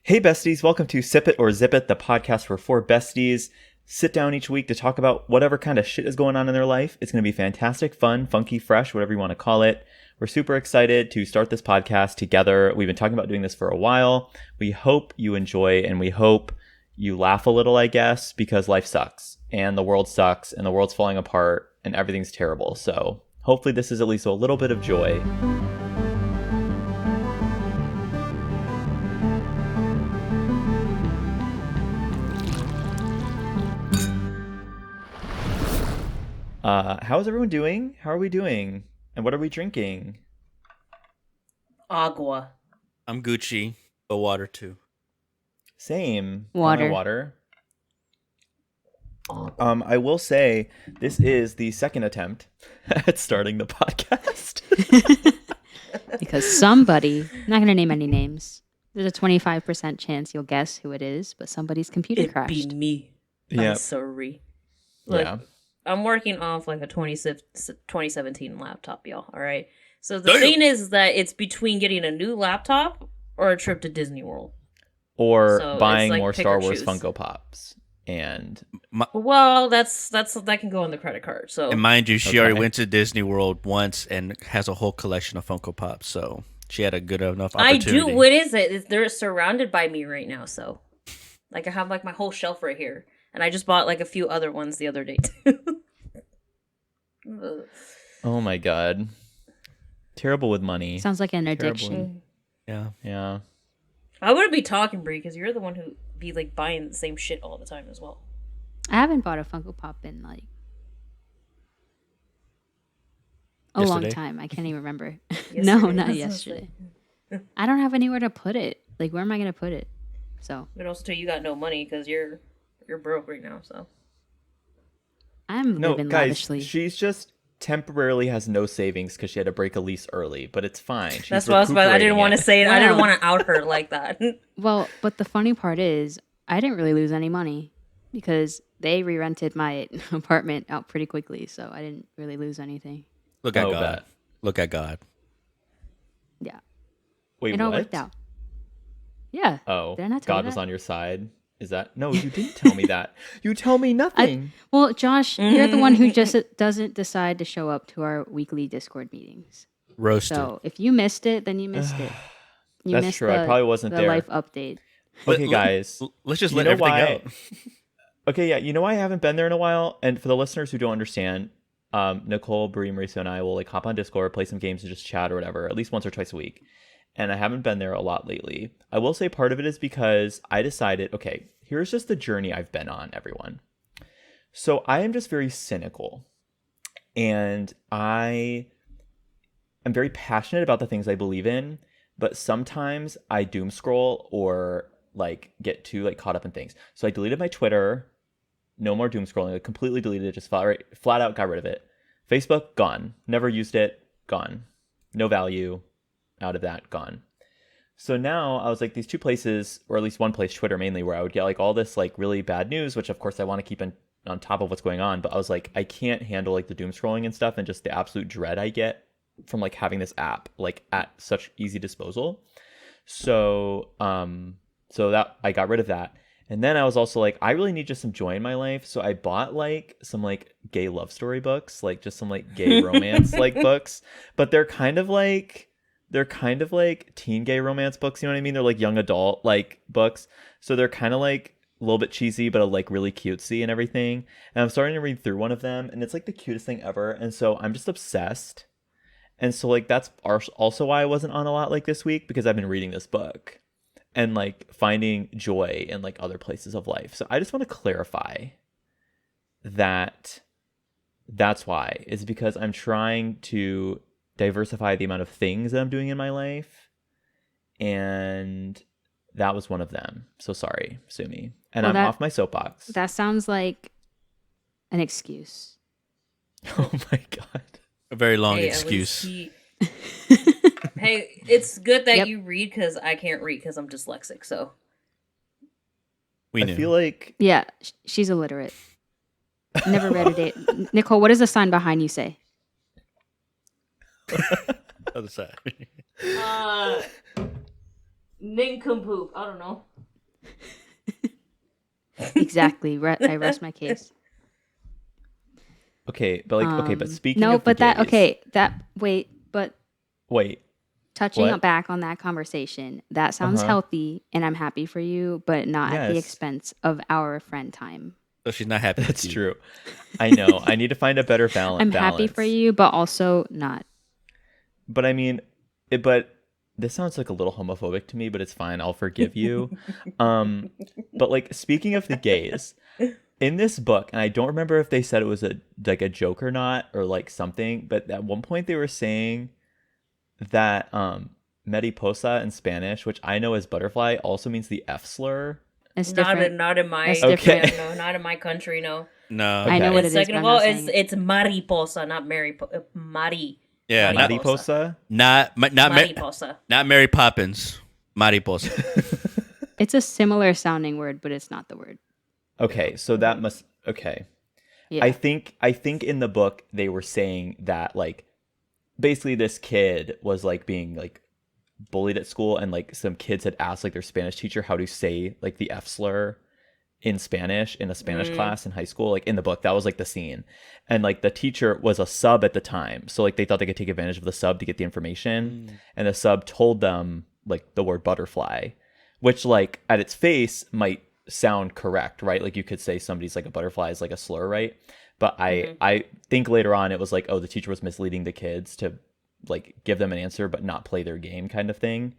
Hey besties, welcome to Sipit or Zipit, the podcast where four besties sit down each week to talk about whatever kind of shit is going on in their life. It's going to be fantastic, fun, funky, fresh, whatever you want to call it. We're super excited to start this podcast together. We've been talking about doing this for a while. We hope you enjoy and we hope you laugh a little, I guess, because life sucks and the world sucks and the world's falling apart and everything's terrible. So hopefully this is at least a little bit of joy. How is everyone doing? How are we doing? And what are we drinking? Agua. I'm Gucci. Go water too. Same. Water. Water. I will say this is the second attempt at starting the podcast. Because somebody, I'm not going to name any names. There's a 25% chance you'll guess who it is, but somebody's computer crashed. It'd be me. Yeah. I'm sorry. Look, Yeah. I'm working off like a 2017 laptop, y'all. All right. So the thing is that it's between getting a new laptop or a trip to Disney World. Or So buying it's like more pick Star or Wars choose. Funko Pops. And Well, that can go on the credit card. So And mind you, she already Okay. went to Disney World once and has a whole collection of Funko Pops, so she had a good enough I opportunity. do. What is it? They're surrounded by me right now. So, like, I have like my whole shelf right here, and I just bought like a few other ones the other day too. Ugh. oh my god. Terrible with money. Sounds like an Terrible. addiction. Yeah. Yeah. I wouldn't be talking, Brie, because you're the one who be like buying the same shit all the time as well. I haven't bought a Funko Pop in like a long Yesterday? time. I can't even remember. No, Yesterday, not that's what I yesterday. I don't have anywhere to put it. Like, where am I going to put it? So, But also, too, you got no money because you're broke right now. So I'm No, living guys, lavishly. she's just temporarily has no savings because she had to break a lease early, but it's fine. She's that's what I was about. I didn't recuperating want to it. say it. I didn't Wow. want to out her like that. Well, but the funny part is, I didn't really lose any money because they re-rented my apartment out pretty quickly, so I didn't really lose anything. Look at Oh, God. bet. Look at God. Yeah, Wait, it all what? worked out. Yeah. Oh, Did I not tell God you was that? on your side. Is that no? You didn't tell me that. You tell me nothing. Well, Josh, you're the one who just doesn't decide to show up to our weekly Discord meetings. Roasted. So if you missed it, then you missed it. You That's missed true. I probably wasn't the there. life update. Okay, Let- guys. Let's just You let know everything why? out. Okay, yeah. You know why I haven't been there in a while? And for the listeners who don't understand, Nicole, Brie, Marisa, and I will like hop on Discord, play some games, and just chat or whatever, at least once or twice a week. And I haven't been there a lot lately. I will say part of it is because I decided, okay, here's just the journey I've been on, everyone. So I am just very cynical. And I am very passionate about the things I believe in, but sometimes I doom scroll or like get too like caught up in things. So I deleted my Twitter. No more doom scrolling. I completely deleted it. Just flat out got rid of it. Facebook, gone. Never used it. Gone. No value out of that. Gone. So now I was like these two places, or at least one place, Twitter mainly, where I would get like all this like really bad news, which of course I want to keep on top of what's going on. But I was like, I can't handle like the doom scrolling and stuff and just the absolute dread I get from like having this app like at such easy disposal. So so that I got rid of that. And then I was also like, I really need just some joy in my life. So I bought like some like gay love story books, like just some like gay romance like books. But they're kind of like teen gay romance books, you know what I mean? They're like young adult like books. So they're kind of like a little bit cheesy, but like really cutesy and everything. And I'm starting to read through one of them and it's like the cutest thing ever. And so I'm just obsessed. And so like that's also why I wasn't on a lot like this week, because I've been reading this book and like finding joy in like other places of life. So I just want to clarify that that's why, is because I'm trying to diversify the amount of things that I'm doing in my life. And that was one of them. So sorry, sue me. And Well, I'm off my soapbox. That sounds like an excuse. Oh my God. A very long Hey, at excuse. least Hey, it's good that Yep. you read because I can't read because I'm dyslexic. So We I knew. feel like Yeah, she's illiterate. Never read a day. Nicole, what does the sign behind you say? Other side. nincompoop. I don't know. Exactly. I rest my case. Okay, but but speaking No, of the but that gays, okay. But wait, touching what? back on that conversation, that sounds Uh-huh. healthy, and I'm happy for you, but not at the Yes, expense of our friend time. So she's not happy with that's you. true. I know. I need to find a better I'm happy for balance. you, but also not. But I mean, but this sounds like a little homophobic to me, but it's fine. I'll forgive you. But like speaking of the gays, in this book, and I don't remember if they said it was a joke or not, or like something, but at one point they were saying that mariposa in Spanish, which I know as butterfly, also means the F slur. It's Not different. in, not in my That's Okay. different. no, not in my country, no. No. I know Okay. what And it is, second but of I'm all, not saying it. it's mariposa, not Mari. Yeah, not Mariposa. not Mariposa. not Mary Poppins. Mariposa. It's a similar sounding word, but it's not the word. Okay, so that must okay. Yeah. I think in the book they were saying that like basically this kid was like being like bullied at school, and like some kids had asked like their Spanish teacher how to say like the F slur in Spanish in a Spanish class in high school. Like in the book, that was like the scene, and like the teacher was a sub at the time, so like they thought they could take advantage of the sub to get the information, and the sub told them like the word butterfly, which like at its face might sound correct, right? Like you could say somebody's like a butterfly is like a slur, right? But I think later on it was like, oh, the teacher was misleading the kids to like give them an answer but not play their game kind of thing.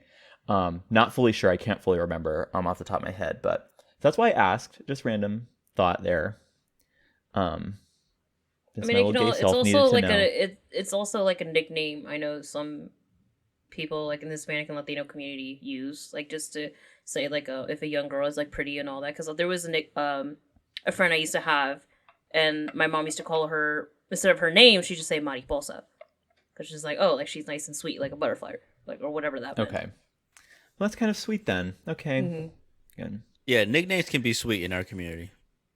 Not fully sure. I can't fully remember off the top of my head, but that's why I asked. Just random thought there. This I mean, my little gay it's self needed also to like know. it's also like a nickname. I know some people like in the Hispanic and Latino community use like just to say like if a young girl is like pretty and all that. Because there was a friend I used to have, and my mom used to call her instead of her name, she'd just say mariposa, because she's like, oh, like she's nice and sweet, like a butterfly, like or whatever that meant. Okay, well that's kind of sweet then. Okay, good. Yeah, nicknames can be sweet in our community,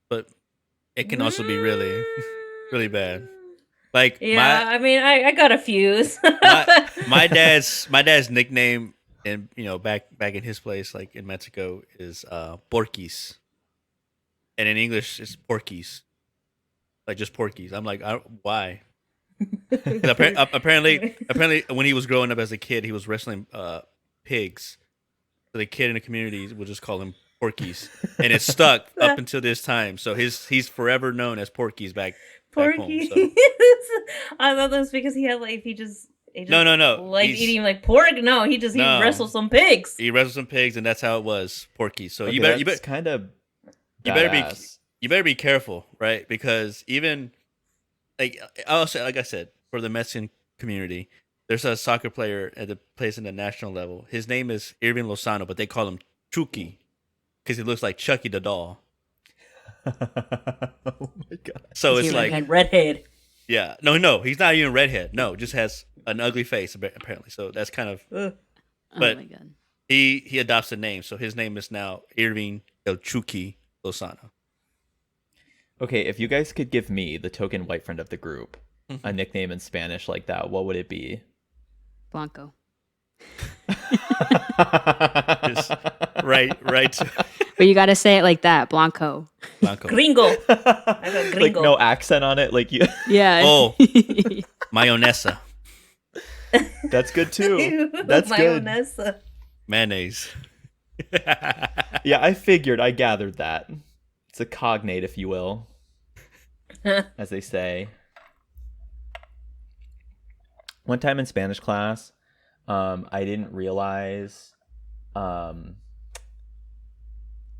but it can also be really, really bad. Like Yeah, I mean, I got a few. my dad's nickname, and back in his place, like in Mexico, is Porquis, and in English it's Porkies, like just Porkies. I'm like, why? 'Cause apparently, when he was growing up as a kid, he was wrestling pigs. So the kid in the community would just call him Porkies, and it stuck up until this time. So he's forever known as Porkies back home. Porky. So. I thought that was because he just No. like He's- eating like pork. No, he No. wrestled some pigs. He wrestled some pigs, and that's how it was, Porky. So Okay, you better that's kind of you better be badass. you better be careful, right? Because even like also like I said, for the Mexican community, there's a soccer player that plays in the national level. His name is Irving Lozano, but they call him Chucky because he looks like Chucky the doll. Oh my god. So Is it's he like, And redhead. yeah, no, he's not even redhead. No, just has an ugly face apparently. So that's kind of. Ugh. But- oh my god. He adopts a name, so his name is now Irving El Chucky Lozano. Okay, if you guys could give me, the token white friend of the group, a nickname in Spanish like that, what would it be? Blanco. Just right. But you got to say it like that, Blanco. Blanco. Gringo. I got Like gringo. no accent on it, like you. Yeah. Oh. Mayonesa. That's good too. That's good. Mayonesa. Mayonnaise. Yeah, I figured. I gathered that. It's a cognate, if you will, as they say. One time in Spanish class, I didn't realize, no,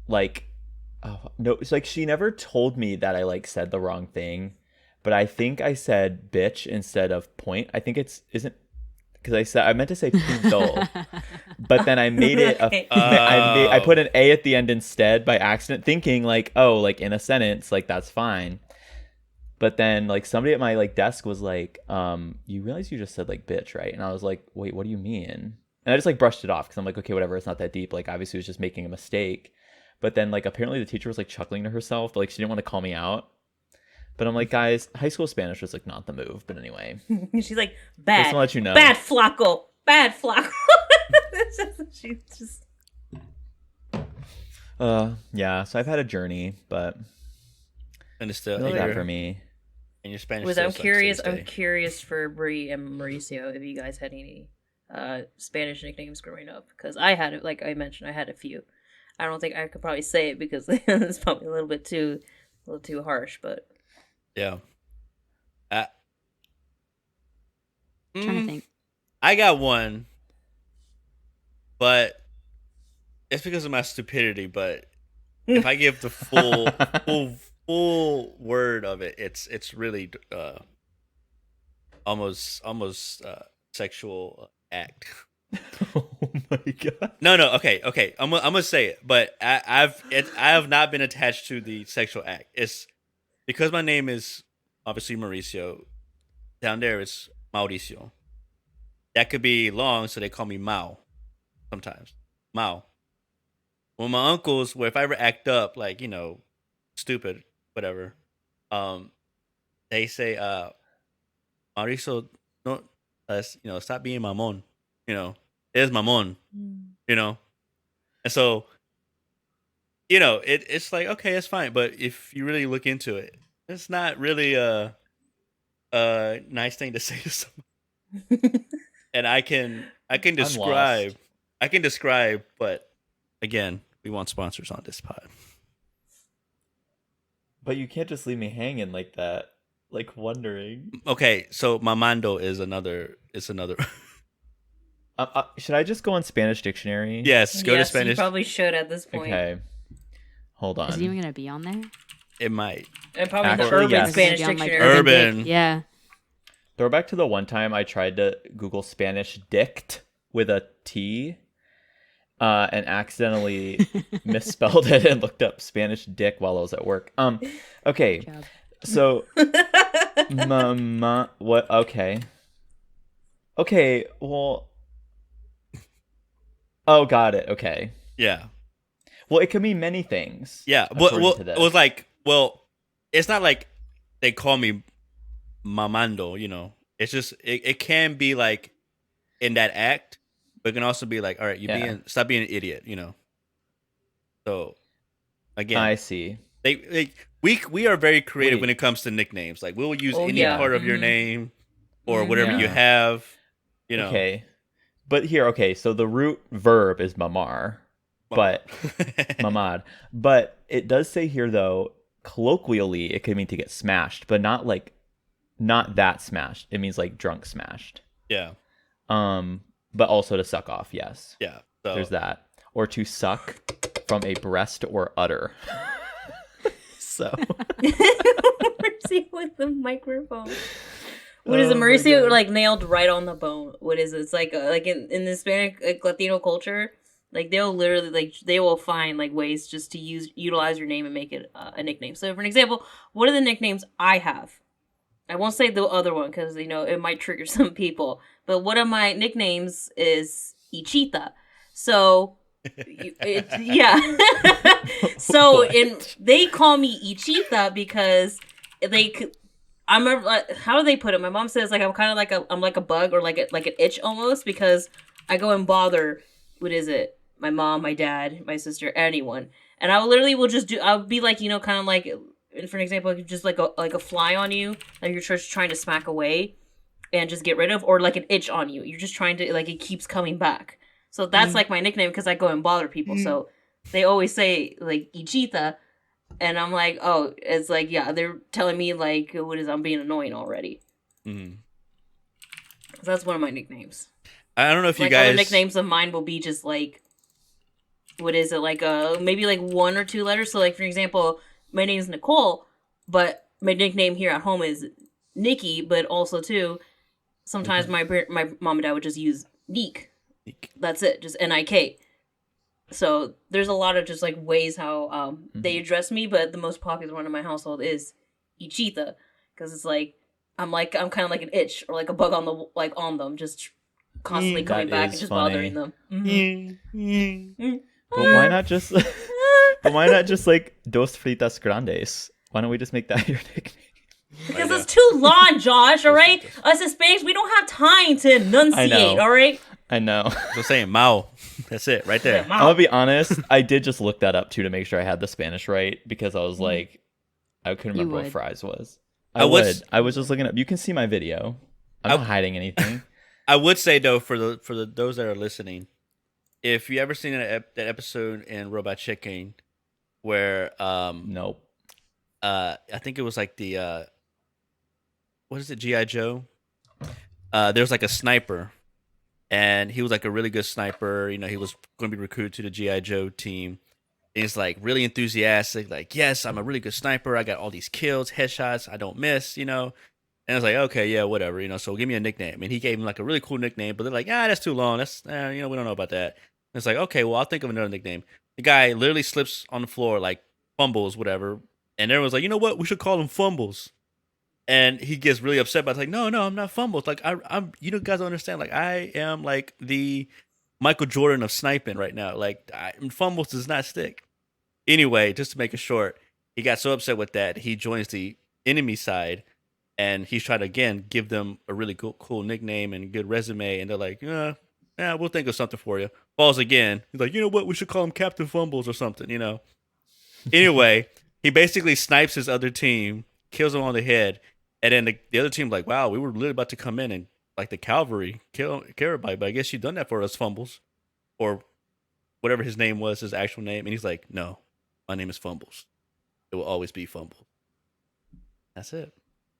it's like she never told me that I like said the wrong thing, but I think I said bitch instead of point. I think isn't because I meant to say punto, but then I made it Okay. I put an a at the end instead by accident, thinking like, oh, like in a sentence, like that's fine. But then like somebody at my like desk was like, you realize you just said like bitch, right? And I was like, wait, what do you mean? And I just like brushed it off because I'm like, okay, whatever, it's not that deep. Like obviously it was just making a mistake. But then like apparently the teacher was like chuckling to herself, but like she didn't want to call me out. But I'm like, guys, high school Spanish was like not the move. But anyway, She's like, just bad. to let you know. Bad Flaco. Bad Flaco. She's just. Yeah. So I've had a journey, but And it's still really and that your, for me. and your Spanish. Was still I'm sucks to curious. this I'm day. curious for Bree and Mauricio if you guys had any Spanish nicknames growing up, because I had it. Like I mentioned, I had a few. I don't think I could probably say it because it's probably a little too harsh. But Yeah. I, Trying to mm, think. I got one, but it's because of my stupidity. But if I give the full word of it, it's really almost sexual act. Oh my god. No, okay. I'm gonna say it, but I have not been attached to the sexual act. It's because my name is obviously Mauricio. Down there it's Mauricio. That could be long, so they call me Mao sometimes. Mao. When my uncles, if I ever act up, like stupid, whatever, they say, Mauricio, no, stop being mamon. It's mamon. And so it's like, okay, it's fine, but if you really look into it, it's not really a nice thing to say to someone. And I can I'm describe, lost. but again, we want sponsors on this pod. But you can't just leave me hanging like that, like wondering. Okay, so mamando is another. It's another. Should I just go on Spanish dictionary? Yes, go to you Spanish. probably should at this point. Okay. Hold on. Is it even gonna be on there? It might. And probably Actually, the urban yes. Is it gonna Spanish be on, like, dictionary. Urban. Dick? Yeah. Throw back to the one time I tried to Google Spanish dict with a T, and accidentally misspelled it and looked up Spanish dick while I was at work. Okay. Good job. So, mama, what? Okay. Okay. Well. Oh, got it. Okay. Yeah. Well, it could mean many things. Yeah. according Well, to it this. was like, it's not like they call me mamando. It's just it can be like in that act, but it can also be like, all right, stop being an idiot. So again, I see. we are very creative Wait. when it comes to nicknames. Like we'll use Oh, any yeah. part of your Mhm. name or whatever you Yeah. have. Okay. But here, okay, so the root verb is mamar, but mamad. But it does say here though, colloquially it could mean to get smashed, but not that smashed. It means like drunk smashed. yeah, But also to suck off, yes. yeah. So There's that. Or to suck from a breast or udder. So Mauricio with the microphone. What is it? Oh my Mauricio God. like nailed right on the bone. What is it? It's like in the Hispanic Latino culture, like they'll literally they will find like ways just to utilize your name and make it a nickname. So for an example, what are the nicknames I have? I won't say the other one because it might trigger some people. But one of my nicknames is Ichita. So yeah. So they call me Ichita because I'm how do they put it? My mom says like I'm kind of like I'm like a bug or like an itch almost because I go and bother. What is it? My mom, my dad, my sister, anyone, and I will just I'll be like kind of like, for an example, just like a fly on you, like you're just trying to smack away, and just get rid of, or like an itch on you. You're just trying to like it keeps coming back. So that's like my nickname because I go and bother people. So they always say like Ichita. And I'm like, oh, it's like, yeah, they're telling me, like, I'm being annoying already. mhm. So that's one of my nicknames. I don't know if Like, you guys other nicknames of mine will be just, like, what is it? Like, maybe, like, 1 or 2 letters. So, like, for example, my name is Nicole, but my nickname here at home is Nikki, but also, too, sometimes my mom and dad would just use Neek. That's it, just N-I-K. So there's a lot of just like ways how they address me, but the most popular one in my household is Ichita, because it's like I'm kind of like an itch or like a bug on them, just constantly coming That back is and just funny. bothering them. Mhm. But why not just like dos fritas grandes? Why don't we just make that your nickname? Because it's too long, Josh. All right, us Hispanics, we don't have time to enunciate. I know. All right. I know. So saying Mao. That's it, right Yeah, there. I'm gonna be honest. I did just look that up too to make sure I had the Spanish right because I was like, I couldn't You remember what would. fries was. I was- I was just looking up. You can see my video. I'm not hiding anything. I would say though, for the those that are listening, if you ever seen that episode in Robot Chicken where Nope. I think it was like the what is it, G.I. Joe? There's like a sniper, and he was like a really good sniper. You know, he was going to be recruited to the G.I. Joe team. And he's like really enthusiastic, like, yes, I'm a really good sniper. I got all these kills, headshots, I don't miss, you know. And I was like, okay, yeah, whatever, you know. So give me a nickname. And he gave him like a really cool nickname, but they're like, that's too long. That's you know, we don't know about that. And it's like, okay, well, I'll think of another nickname. The guy literally slips on the floor, like fumbles, whatever. And everyone's like, you know what? We should call him Fumbles. And he gets really upset by it. It's like, no, I'm not Fumbles. Like I'm you know, guys don't understand. Like I am like the Michael Jordan of sniping right now. Like Fumbles does not stick. Anyway, just to make it short, he got so upset with that, he joins the enemy side, and he's trying to, again, give them a really cool nickname and good resume, and they're like, yeah, we'll think of something for you. Falls again. He's like, you know what, we should call him Captain Fumbles or something, you know. Anyway, he basically snipes his other team, kills him on the head, and then the other team like, wow, we were literally about to come in and, like the cavalry, kill everybody, but I guess you've done that for us, Fumbles. Or whatever his name was, his actual name. And he's like, no. My name is Fumbles. It will always be Fumbles. That's it.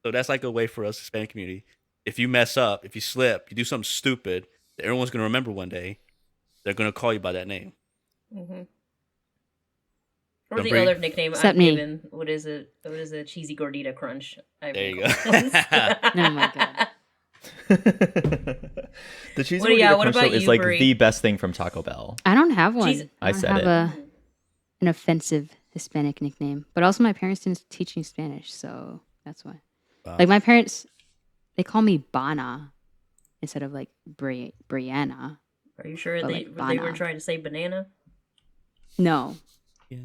So that's like a way for us, Hispanic community. If you mess up, if you slip, you do something stupid that everyone's going to remember one day, they're going to call you by that name. Mm-hmm. Or Don't the breathe. other nickname Except I've me. given. What is it? What is it? Cheesy Gordita Crunch. There you go. Oh my god. The cheesy What- yeah, gordita what crunch about though is you, like Brie? the best thing from Taco Bell. I don't have one. She's- I don't said have it. an offensive Hispanic nickname, but also my parents didn't teach me Spanish, so that's why. Wow. Like my parents, they call me Bana instead of like Brianna. Are you sure But they like they were Bana. trying to say banana? No, Yeah.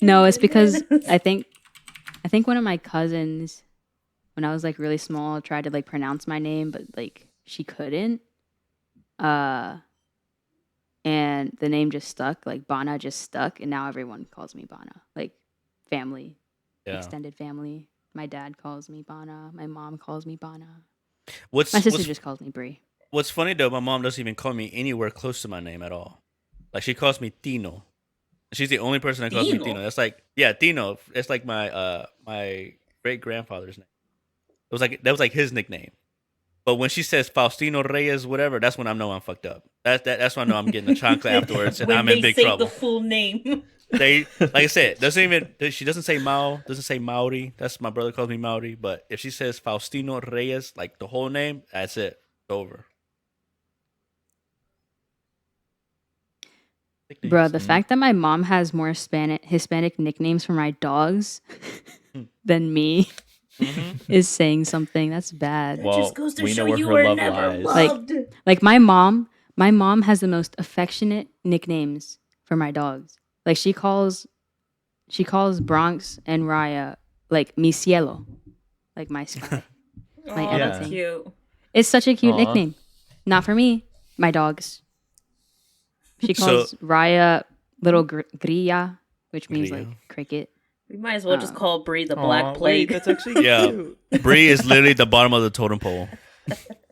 no, it's because I think one of my cousins, when I was like really small, tried to like pronounce my name, but like she couldn't. And the name just stuck, like Bana just stuck, and now everyone calls me Bana. Like family, Yeah. extended family. My dad calls me Bana. My mom calls me Bana. What's My sister just calls me Brie. What's funny though, my mom doesn't even call me anywhere close to my name at all. Like she calls me Tino. She's the only person that calls me Tino? Tino. That's like, yeah, Tino. It's like my my great grandfather's name. That was like his nickname. But when she says Faustino Reyes, whatever, that's when I know I'm fucked up. That's when I know I'm getting a chocolate afterwards, and when I'm they in big say trouble. the full name. They, like I said, she doesn't say Mao, doesn't say Mauri. That's my brother calls me Mauri. But if she says Faustino Reyes, like the whole name, that's it. It's over. Bro, the Nicknames. fact that my mom has more Hispanic nicknames for my dogs than me Mhm. is saying something. That's bad. That Well, just goes to we show know where you her were love never lies. loved. Like my mom has the most affectionate nicknames for my dogs. Like she calls Bronx and Raya like mi cielo, like my sky. Oh, my that's everything. cute. It's such a cute Aw. nickname. Not for me, my dogs. She So- calls Raya little grilla, which means Grilla. like cricket. We might as well just call Brie the Black Aw, Plague. Wait, that's actually Yeah. cute. Bree is literally the bottom of the totem pole.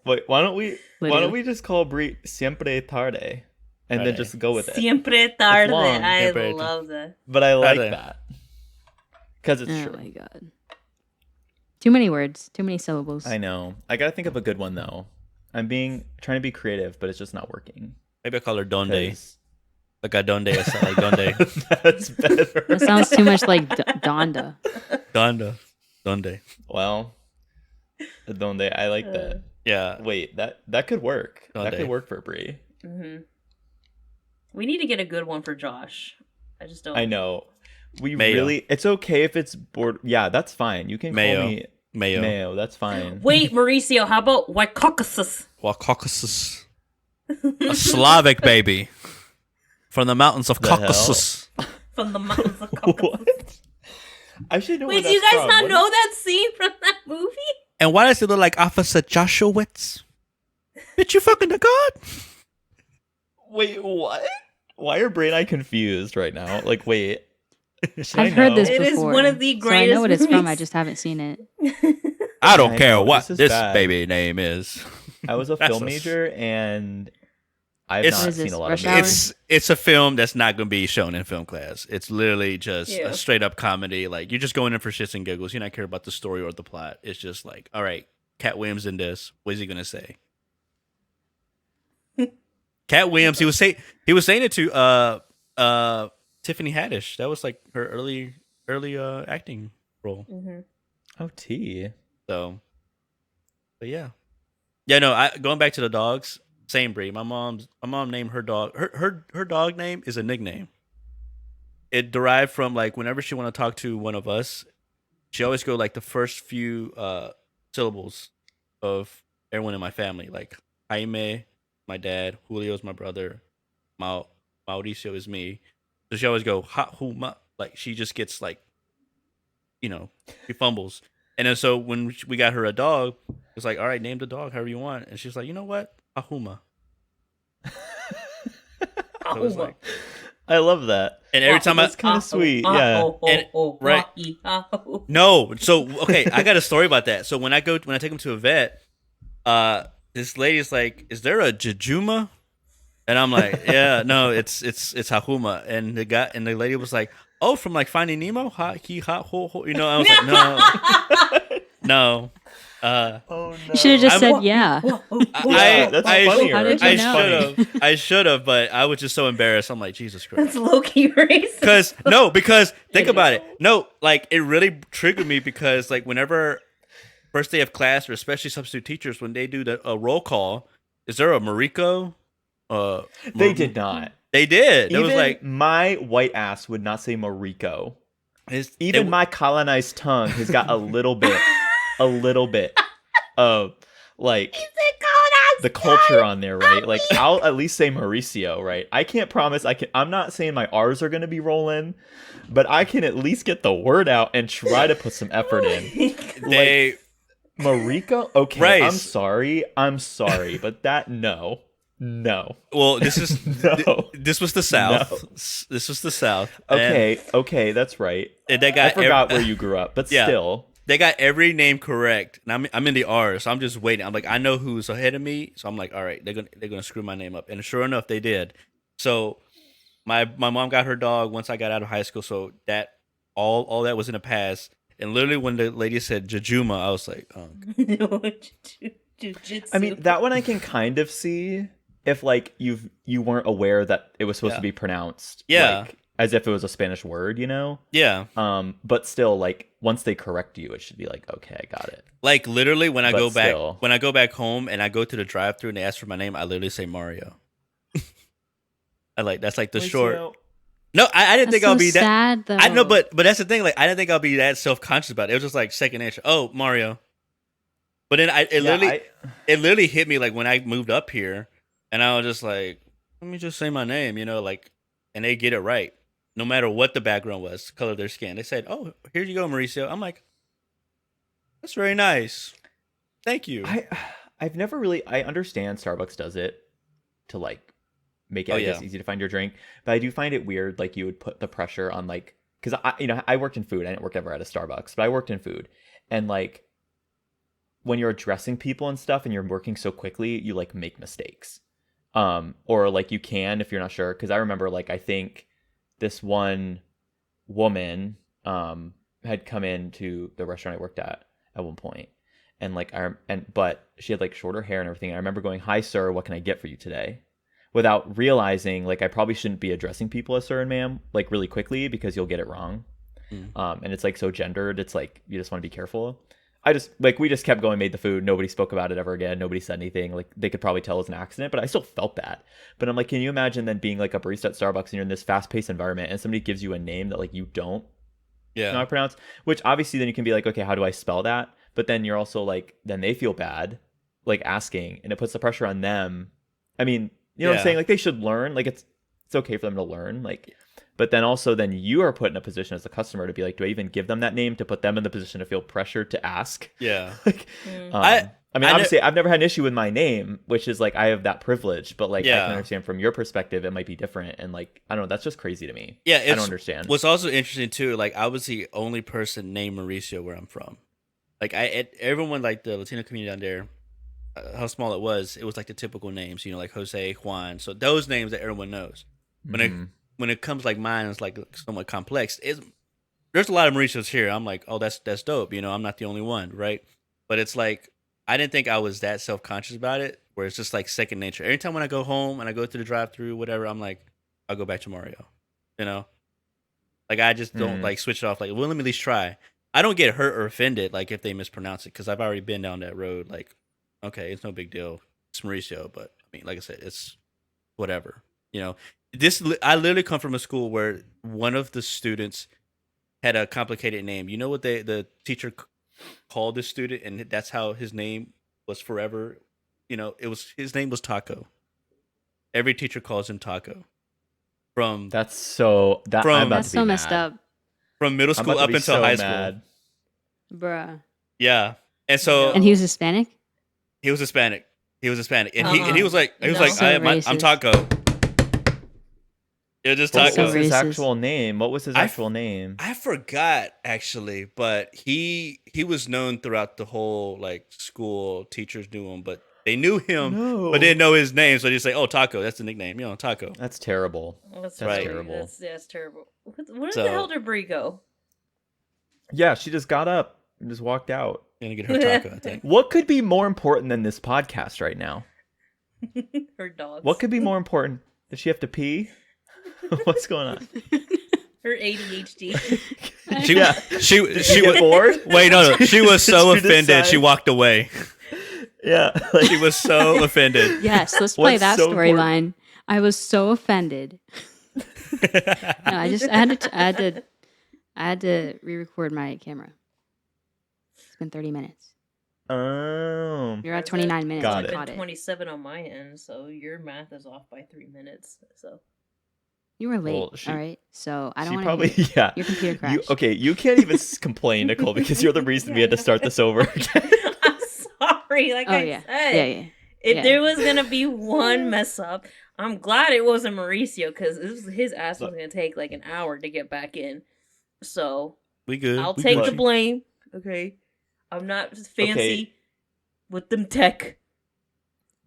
Wait, why don't we Literally. just call Brie siempre tarde, and then Tarde. just go with it? Siempre tarde. long. I Siempre tarde. love that. But I like Tarde. that because it's Oh true. my god. Too many words, too many syllables. I know. I gotta think of a good one though. I'm trying to be creative, but it's just not working. Maybe I call her Donde. 'Cause- Like a Donde. It's like Donde. That's better. That sounds too much like Donda. Donda. Donde. Well, donde I like that. Yeah. Wait, that could work. That Donde. could work for Brie. Hmm. We need to get a good one for Josh. I just don't. I know. We Mayo. really. It's okay if it's board. Yeah, that's fine. You can Mayo. call me Mayo. Mayo. That's fine. Wait, Mauricio, how about White Caucasus? Well, Caucasus. A Slavic baby. From the mountains of The hell? Caucasus. From the mountains of Caucasus. What? I should know. Wait, where do you that's guys from. not What know is- that scene from that movie? And why does it look like Officer Joshowitz? Bitch, you fucking the god? Wait, what? Why are Bray and I confused right now? Like, wait. Should I've I heard know? this It is before. one of the so I know what greatest it's from. I movies. just haven't seen it. I don't I care know, what this is this bad. baby name is. I was a That's film a- major, and I've It's- not What is seen this, a lot Rush of Hour? movies. It's a film that's not going to be shown in film class. It's literally just Yeah. a straight up comedy. Like you're just going in for shits and giggles. You're not care about the story or the plot. It's just like, all right, Cat Williams in this. What is he going to say? Cat Williams. He was saying it to Tiffany Haddish. That was like her early acting role. Oh, T. So, but yeah. No. Going back to the dogs. Same breed. My mom named her dog. Her dog name is a nickname. It derived from like whenever she want to talk to one of us, she always go like the first few syllables of everyone in my family. Like Jaime, my dad. Julio's my brother. Mauricio is me. So she always go ha huma. Like she just gets like, she fumbles. And then so when we got her a dog, it's like, all right, name the dog however you want. And she's like, you know what? Ahuma. So it's like, I love that. and every time That's kind of sweet. Yeah. Right. No. So okay, I got a story about that. So when I take him to a vet, this lady's like, "Is there a Jejuma?" And I'm like, "Yeah, no, it's Hahuma." And the lady was like, "Oh, from like Finding Nemo, ha he ha ho ho." I was like, "No, no." Oh no. You should have just I'm- said yeah. That's funnier. How did you know? I should have, but I was just so embarrassed. I'm like, Jesus Christ. That's low key racist. Because think about it. No, like it really triggered me because like whenever first day of class or especially substitute teachers when they do a roll call, is there a Mariko? They did not. They did. It Even was like my white ass would not say Mariko. it's- Even it- my colonized tongue has got a little bit of like the culture on there, right? Like I'll at least say Mauricio, right? I can't promise I'm not saying my R's are gonna be rolling, but I can at least get the word out and try to put some effort in. they Mariko? Okay, Rice. I'm sorry, but that no. well this is No. this was the South. This was the South. Okay, that's right. And they got I forgot where you grew up, but Yeah. still. They got every name correct, and I'm in the R, so I'm just waiting. I'm like, I know who's ahead of me, so I'm like, all right, they're gonna screw my name up, and sure enough, they did. So my mom got her dog once I got out of high school, so that all that was in the past. And literally, when the lady said Jejuma, I was like, oh. Jiu-jitsu. I mean, that one I can kind of see if like you weren't aware that it was supposed Yeah. to be pronounced Yeah. as if it was a Spanish word, Yeah, but still like once they correct you, it should be like, okay, I got it. like literally when I But go still. back home and I go to the drive-thru and they ask for my name, I literally say Mario. That's like the short. No, I didn't That's think I'll so be that. sad, though. I know, but that's the thing. Like, I didn't think I'll be that self-conscious about it. It was just like second nature. Oh, Mario. But then it literally hit me like when I moved up here, and I was just like, let me just say my name, like, and they get it right, no matter what the background was, color of their skin. They said, "Oh, here you go, Mauricio." I'm like, that's very nice. Thank you. I've never really I understand Starbucks does it to like make it Oh, I guess yeah. easy to find your drink, but I do find it weird like you would put the pressure on like because I worked in food. I didn't work ever at a Starbucks, but I worked in food, and like when you're addressing people and stuff and you're working so quickly, you like make mistakes. Or like you can if you're not sure. Because I remember like I think this one woman had come into the restaurant I worked at one point, and like but she had like shorter hair and everything. I remember going, "Hi, sir, what can I get for you today?" Without realizing like I probably shouldn't be addressing people as sir and ma'am like really quickly because you'll get it wrong. And it's like so gendered. It's like you just want to be careful. We just kept going, made the food. Nobody spoke about it ever again. Nobody said anything. Like they could probably tell it was an accident, but I still felt bad. But I'm like, can you imagine then being like a barista at Starbucks and you're in this fast-paced environment and somebody gives you a name that like you don't know how to pronounce? Which obviously then you can be like, okay, how do I spell that? But then you're also like, then they feel bad, like asking, and it puts the pressure on them. I mean, you know what I'm saying? Like they should learn. Like it's okay for them to learn. Like. But then also then you are put in a position as a customer to be like, do I even give them that name to put them in the position to feel pressured to ask? Yeah. Like, I mean, I obviously, I've never had an issue with my name, which is like I have that privilege. But like, I Yeah. can understand from your perspective, it might be different. And like, I don't know, that's just crazy to me. Yeah, I don't understand. What's also interesting too, like I was the only person named Mauricio where I'm from. Like everyone, like the Latino community down there, how small it was like the typical names, like Jose, Juan. So those names that everyone knows. When it comes like mine, it's like somewhat complex. There's a lot of Mauricios here. I'm like, oh, that's dope. I'm not the only one, right? But it's like I didn't think I was that self conscious about it. Where it's just like second nature. Every time when I go home and I go through the drive through, whatever, I'm like, I'll go back to Mario. Like I just don't like switch it off. Like, well, let me at least try. I don't get hurt or offended like if they mispronounce it because I've already been down that road. Like, okay, it's no big deal. It's Mauricio, but I mean, like I said, it's whatever. I literally come from a school where one of the students had a complicated name. You know what the teacher called this student, and that's how his name was forever. His name was Taco. Every teacher calls him Taco. I'm about That's to so be messed mad. up, from middle I'm school about to up be until so high mad. school. bruh. Yeah, and so And he was Hispanic. he was Hispanic. and Uh-uh. he was like No. So I'm racist. Taco. It was just What Taco. was his racist. actual name? What was his actual name? I forgot actually, but he was known throughout the whole like school. Teachers knew him, but they knew him, No. but didn't know his name. So they just say, "Oh, Taco." That's the nickname. Taco. That's terrible. That's right. Terrible. That's terrible. Where So- the hell did Brie go? Yeah, she just got up and just walked out. Gonna get her Taco, I think. What could be more important than this podcast right now? Her dogs. What could be more important? Does she have to pee? What's going on? Her ADHD. She get was bored? Wait, no. She was so She offended. decided- She walked away. Yeah. She was so offended. Yes, let's play What's that so storyline. I was so offended. No, I had to re-record my camera. It's been 30 minutes. Oh. You're at 29 minutes. Got I it. caught it. 27 on my end, so your math is off by 3 minutes. So You were late. Well, she- all right. So I don't She want probably, to. yeah. Your computer crashed. You can't even complain, Nicole, because you're the reason we had to start this over again. I'm sorry. Like Oh I yeah. said, Yeah. if yeah. there was gonna be one mess up, I'm glad it wasn't Mauricio because his ass was gonna take like an hour to get back in. So We good. I'll We take good. the blame. Okay, I'm not just fancy with them tech.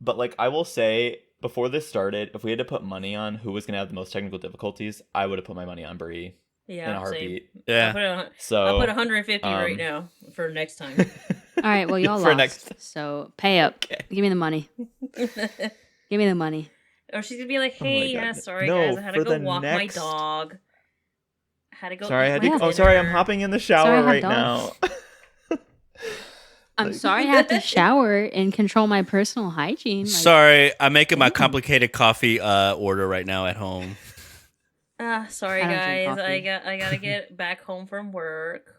But like I will say, before this started, if we had to put money on who was gonna have the most technical difficulties, I would have put my money on Bree Yeah, in a heartbeat. Yeah. So I'll put 150 right um, now for next time. All right. Well, y'all For lost. next- So pay up. Okay. Give me the money. Give me the money. Or she's gonna be like, Oh my "Hey, God. yeah, sorry No, guys, I had to for go the walk next- my dog. Had to go. Sorry, I eat had my to. Yeah. Oh, sorry, I'm dinner." hopping in the Sorry, I shower have right dogs. now. I'm Like- sorry I have to shower and control my personal hygiene. Like, Sorry, I'm making my Ooh. complicated coffee order right now at home. Sorry I don't drink guys, coffee. I gotta get back home from work.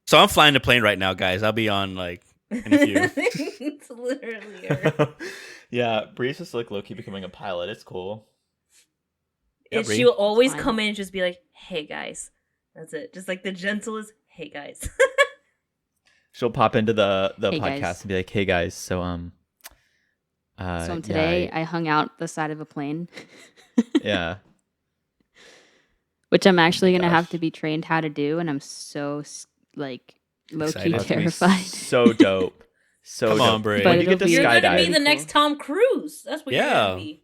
So I'm flying the plane right now, guys. I'll be on like in a few. It's literally her. Yeah, Bree's just like low-key becoming a pilot. It's cool. Yeah, And Bree. she'll always Fine. come in and just be like, "Hey guys," that's it. Just like the gentlest "Hey guys." She'll pop into the Hey, podcast guys. and be like, "Hey guys, so today yeah, I hung out the side of a plane, yeah, which I'm actually gonna have gosh. to be trained how to do, and I'm so like low key Excited. That's gonna be terrified. so dope. So Come dope. on, Bray. But When you it'll get to be- You're gonna be skydive, the Cool. next Tom Cruise. That's what you're Yeah. gonna be.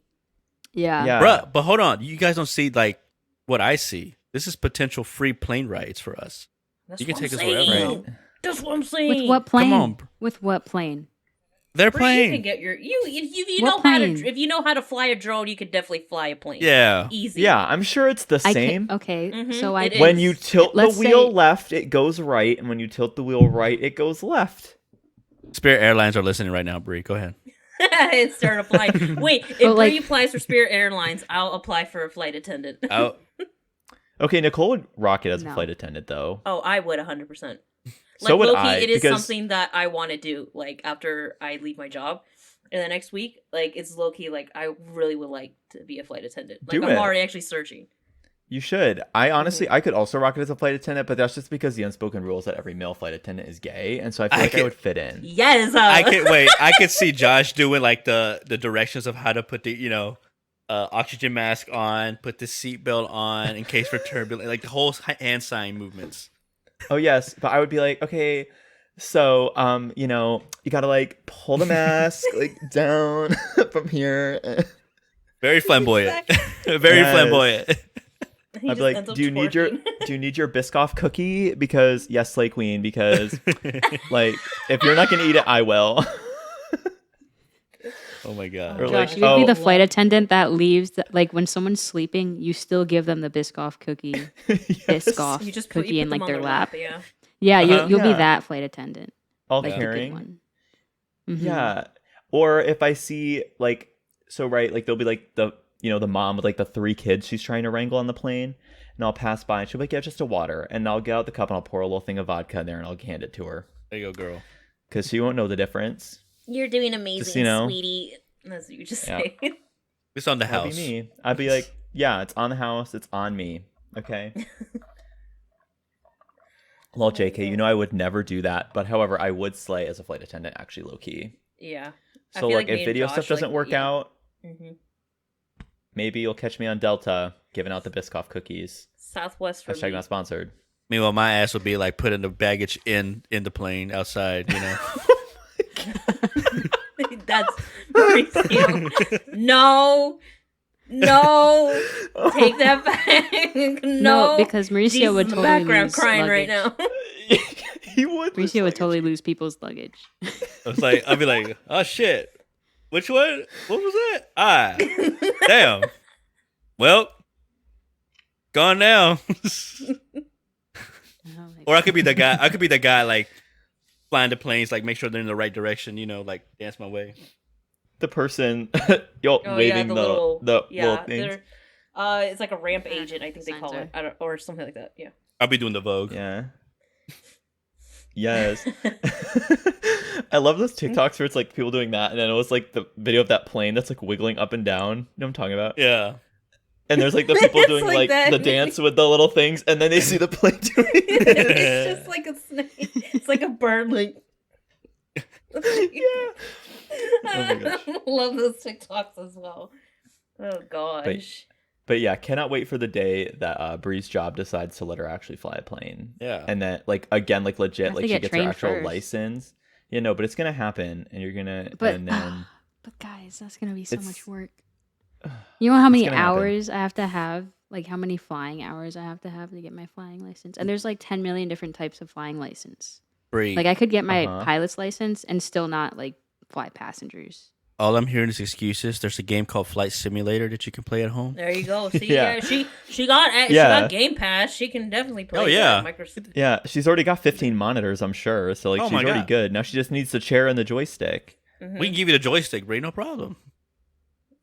Yeah. Yeah. Bruh, but hold on. You guys don't see like what I see. This is potential free plane rides for us. That's You can what take I'm us wherever. saying. right? That's what I'm saying. With what plane? on, bro. With what plane? They're Bree, you can playing. get your if you What know how plane? to if you know how to fly a drone, you could definitely fly a plane. Yeah. Easy. Yeah, I'm sure it's the I same. can, okay, Mhm, so I it can- When is. you tilt the Let's wheel say- left, it goes right, and when you tilt the wheel right, it goes left. Spirit Airlines are listening right now, Bree. Go ahead. And start applying. Wait, if But, like- Bree applies for Spirit Airlines, I'll apply for a flight attendant. Oh, Okay, Nicole would rock it as a No. flight attendant, though. Oh, I would 100%. So would low-key, I, it is because- something that I want to do. Like after I leave my job, and the next week, like it's low key. Like I really would like to be a flight attendant. Like Do I'm it. already actually searching. You should. I honestly, I could also rock it as a flight attendant, but that's just because the unspoken rule is that every male flight attendant is gay, and so I feel like I would fit in. Yes. I could see Josh doing like the directions of how to put the oxygen mask on, put the seatbelt on in case for turbulence, like the whole hand sign movements. Oh yes, but I would be like, okay, so you gotta like pull the mask like down from here. Very flamboyant. Very Yes. flamboyant. I'd be like, do you need your Biscoff cookie? Because yes, Slay Queen. Because like, if you're not gonna eat it, I will. Oh my god. Or Josh, like, you would be oh. the flight attendant that leaves, like when someone's sleeping, you still give them the Biscoff cookie, Yes. Biscoff You just cookie in them like on their lap. Yeah. Yeah, Uh-huh. you'll be Yeah. that flight attendant, All like the good caring. one. Mhm. Yeah. Or if I see like, so right, like there'll be like the mom with like the 3 kids she's trying to wrangle on the plane, and I'll pass by and she'll be like, yeah, just a water, and I'll get out the cup and I'll pour a little thing of vodka in there and I'll hand it to her There you go, girl. because she won't know the difference. You're doing amazing, Just, you know. sweetie. That's what you just Yeah. say. It's on the That'd house. be me. I'd be like, yeah, it's on the house, it's on me. Okay. Well, JK, you know I would never do that, but however, I would slay as a flight attendant, actually, low key. Yeah. I So feel like, me if and video Josh, stuff doesn't like, work yeah. out, Mhm. maybe you'll catch me on Delta giving out the Biscoff cookies. Southwest for Hashtag me. not sponsored. Meanwhile, my ass would be like putting the baggage in the plane outside, you know. That's Mauricio. No. Take that back. No. because Mauricio Jesus would in the totally background lose crying luggage. right now. He would. Mauricio would totally lose people's luggage. I'd be like, oh shit, which one? What was that? Ah, damn. Well, gone now. Oh my Or I could be the guy. I could be the guy like flying the planes, like make sure they're in the right direction. You know, like dance my way. the person Oh, waving yeah, the little things. they're it's like a ramp agent, I think they call it. Or something like that. Yeah. I'll be doing the Vogue. Yeah. Yes. I love those TikToks where it's like people doing that, and then it was like the video of that plane that's like wiggling up and down. You know what I'm talking about? Yeah. And there's like the people It's doing like like that. the dance with the little things, and then they see the plane doing it. It's just like a snake. It's like a bird, like. Yeah. my gosh. I love those TikToks as well. Oh gosh. But yeah, cannot wait for the day that Bree's job decides to let her actually fly a plane. Yeah. And then like again, like legit, have to like she get gets her trained actual first. license. Yeah, no, but it's gonna happen, and you're gonna, But and then but guys, that's gonna be so It's- much work. You know how many gonna happen. hours I have to have? Like how many flying hours I have to get my flying license? And there's like 10 million different types of flying license. Bree. Like I could get my Uh-huh. pilot's license and still not like fly passengers. All I'm hearing is excuses. There's a game called Flight Simulator that you can play at home. There you go. See, Yeah. yeah, she got Yeah. Game Pass. She can definitely play. Oh, yeah. that. Microsoft. yeah, she's already got 15 monitors, I'm sure. So like Oh she's my already God. good. Now she just needs the chair and the joystick. Mhm. We can give you the joystick, Bree. No problem.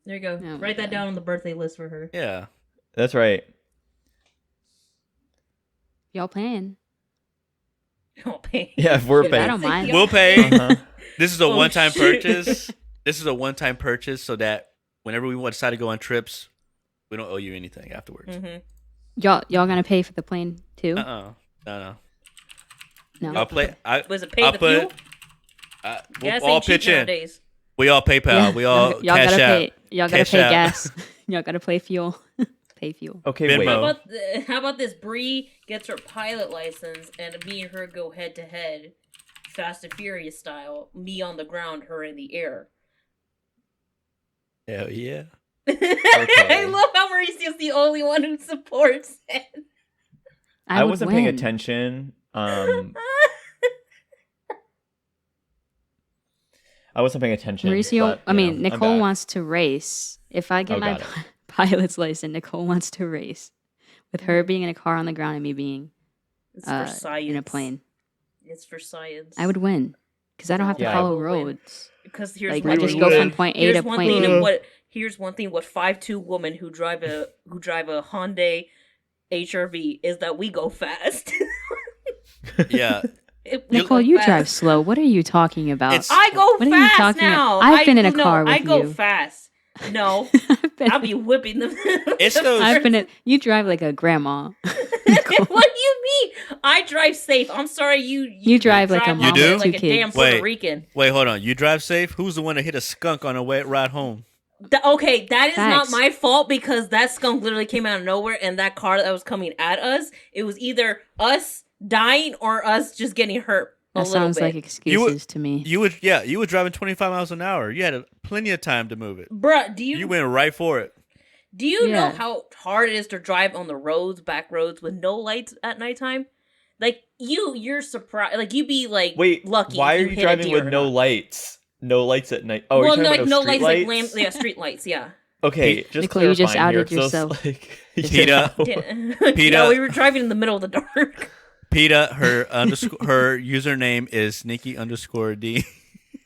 There you go. Oh my Write that God. down on the birthday list for her. Yeah. That's right. Y'all playing? I'll pay. Yeah, if we're I paying. don't mind. We'll pay. Uh-huh. This is a Oh, one-time shit. purchase. This is a one-time purchase so that whenever we decide to go on trips, we don't owe you anything afterwards. Mm-hmm. Y'all gonna pay for the plane too? No. No. I'll play. Was it pay I'll the put. fuel? We'll Gas all ain't cheap pitch in. nowadays. We all PayPal. We all y'all cash gotta out. pay. Y'all gotta Cash pay out. gas. Y'all gotta pay fuel. Pay fuel. Okay, Venmo. wait. How about this? Bree gets her pilot license, and me and her go head to head, Fast and Furious style. Me on the ground, her in the air. Hell yeah. I love how Mauricio's the only one who supports it. I would wasn't paying win. attention. I wasn't paying attention. Mauricio, but, I you mean, know, I'm Nicole back. wants to race. If I get Oh, my got it. pilot's license, Nicole wants to race. With her being in a car on the ground and me being It's for science. in a plane. It's for science. I would win. Because I don't have to Yeah, I follow will win. roads. Because here's Like, one I would just thing. go win. from point A Here's to one point thing. B. Here's one thing. What 5'2" woman who drive a Hyundai HRV is that we go fast. Yeah. We Nicole, go you fast. drive slow. What are you talking about? It's- I go What are you fast talking now. about? I've been in a no, car I with go you. fast. No, I've been, I'll be whipping them. It's those- I've been. You drive like a grandma. What do you mean? I drive safe. I'm sorry, You drive like a mom with like two a damn kids. Puerto Wait. Rican. Wait, hold on. You drive safe? Who's the one that hit a skunk on a wet ride home? Okay, that is Facts. not my fault because that skunk literally came out of nowhere, and that car that was coming at us, it was either us dying or us just getting hurt. A That little sounds bit. like excuses to me. You were driving 25 miles an hour. You had plenty of time to move it. Bruh, You went right for it. do you know Yeah. how hard it is to drive on the roads, back roads with no lights at nighttime? Like you're surprised. Like you be like, Wait, lucky. why if are you hit a driving deer with or no not. lights? No lights at night. Oh, Well, you're no, talking like about no street lights, lights? like street lights. Yeah. Okay, just Nicole, you just clarifying outed here, 'cause, yourself. like, PETA. yeah. PETA. No, we were driving in the middle of the dark. PETA, her username is Nikki_D.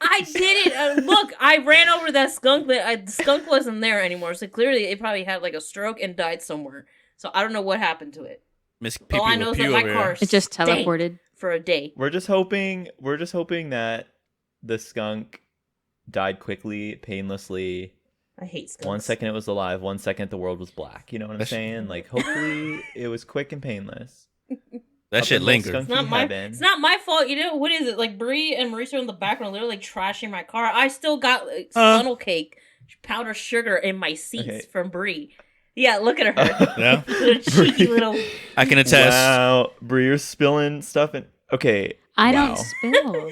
I did it. Look, I ran over that skunk, but the skunk wasn't there anymore. So clearly, it probably had like a stroke and died somewhere. So I don't know what happened to it. Miss All I Pee know is Pee that my over car here. It just stank teleported. for a day. We're just hoping that the skunk died quickly, painlessly. I hate skunks. 1 second it was alive, 1 second the world was black. You know what I'm That's- saying? Like, hopefully it was quick and painless. That Up shit in little lingered. skunk- It's not my. heaven. It's not my fault. You know what is it? Like Bree and Marisa are in the background, literally like, trashing my car. I still got like, funnel cake, powdered sugar in my seats Okay. from Bree. Yeah, look at her. Yeah, Little cheeky little. I can attest. Wow, Brie, you're spilling stuff. And okay, I wow. don't spill.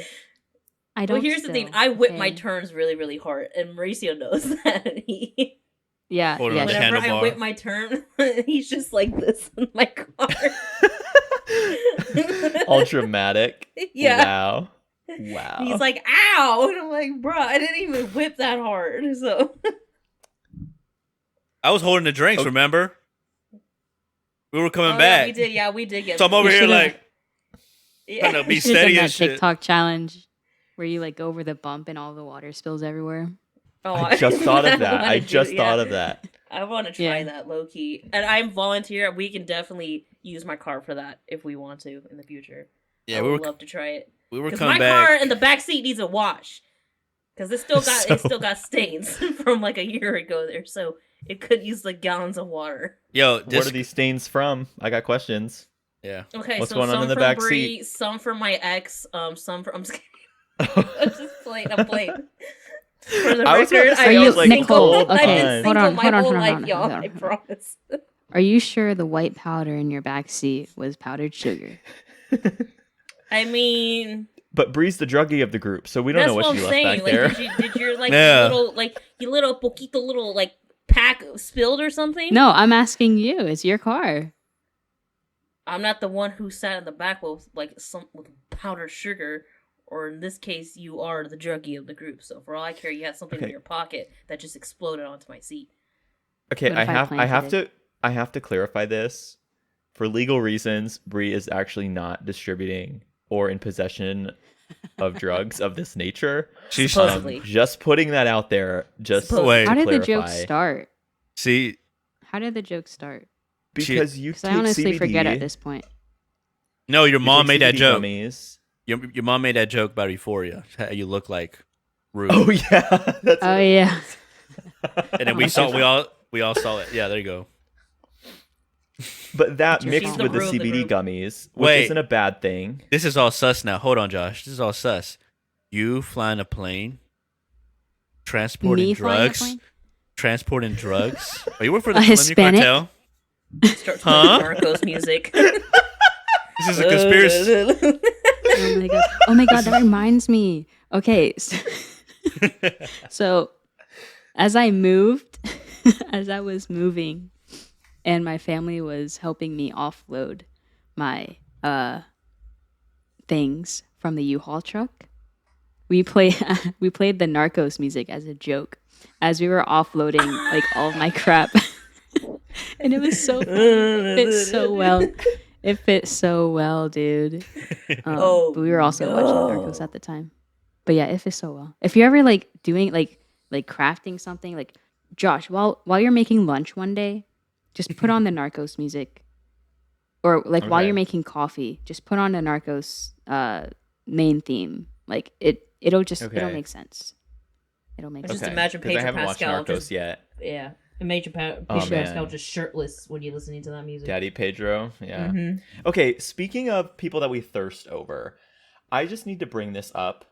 I don't. Well, here's the thing. spill, I whip my okay? turns really, really hard, and Mauricio knows that. Yeah, Hold on, yeah. the Whenever I handlebar. whip my turn, he's just like this in my car. All dramatic. Yeah. Wow. Wow. He's like, "Ow!" And I'm like, "Bruh, I didn't even whip that hard." So I was holding the drinks. Okay. Remember? We were coming Oh, back. Yeah, we did. Yeah, we did get. So I'm over You here should've- like yeah. trying to be You should've done steady that and shit. TikTok challenge where you like go over the bump and all the water spills everywhere. Oh, I just thought of that. wanna I do- just thought yeah. of that. I want to try Yeah. that low key, and I'm volunteer. We can definitely use my car for that if we want to in the future. Yeah, I we would were love to try it. we were Because coming my back. car in the back seat needs a wash. Because it still got So- it still got stains from like a year ago there, so it could use like gallons of water. Yo, What this are these stains from? I got questions. yeah. Okay, What's so going on some in the from back Bree, seat? some from my ex, some from I'm just kidding. I'm just playing. I'm playing. For the I was about record, to say, I've I been was like, single. hold I've been on. single Hold on, my hold on, whole hold on, life, hold on, y'all. hold on, I hold on. promise. Are you sure the white powder in your back seat was powdered sugar? I mean, But Bree's the druggie of the group, so we don't that's know what what she I'm left saying. back Like, there. did your like Yeah. your little poquito little like pack spilled or something? No, I'm asking you. It's your car. I'm not the one who sat in the back with like some with powdered sugar, or in this case, you are the druggie of the group. So for all I care, you had something in Okay. your pocket that just exploded onto my seat. Okay, What I if I have planted I have to clarify this. For legal reasons, Bree is actually not distributing or in possession of drugs of this nature. She's Supposedly. Just putting that out there. Just Supposedly. Wait. How to did the joke clarify. start? see. How did the joke start? Because you Because take I honestly CBD, forget at this point. No, your you mom take made that CBD joke. gummies. Your mom made that joke about euphoria. How you look like rude. Oh yeah, that's Oh yeah. And then we all saw it. Yeah, there you go. But that She's mixed the with the rule of the CBD group. gummies, which Wait. isn't a bad thing. This is all sus now. Hold on, Josh. This is all sus. You flying a plane, transporting Me flying a drugs, plane? transporting drugs. Oh, you work for the A Colombia Hispanic? cartel. Start Huh? playing Narcos music. This is a conspiracy. Oh my god. Oh my god, that reminds me. Okay. So as I moved, as I was moving and my family was helping me offload my things from the U-Haul truck, we played the Narcos music as a joke as we were offloading like all my crap. And it was so funny. It fit so well. It fit so well, dude. Oh, But we were also no. watching Narcos at the time. But yeah, it fits so well. If you're ever like doing like crafting something, like Josh, while you're making lunch one day, just put on the Narcos music. Or like while Okay. you're making coffee, just put on the Narcos main theme. Like it'll Okay. make sense. It'll make Just sense. imagine because I Pedro haven't watched Pascal Narcos just yet. yeah. Imagine Oh, Pedro Pascal man. just shirtless when you're listening to that music. Daddy Pedro, yeah. Mm-hmm. Okay, speaking of people that we thirst over, I just need to bring this up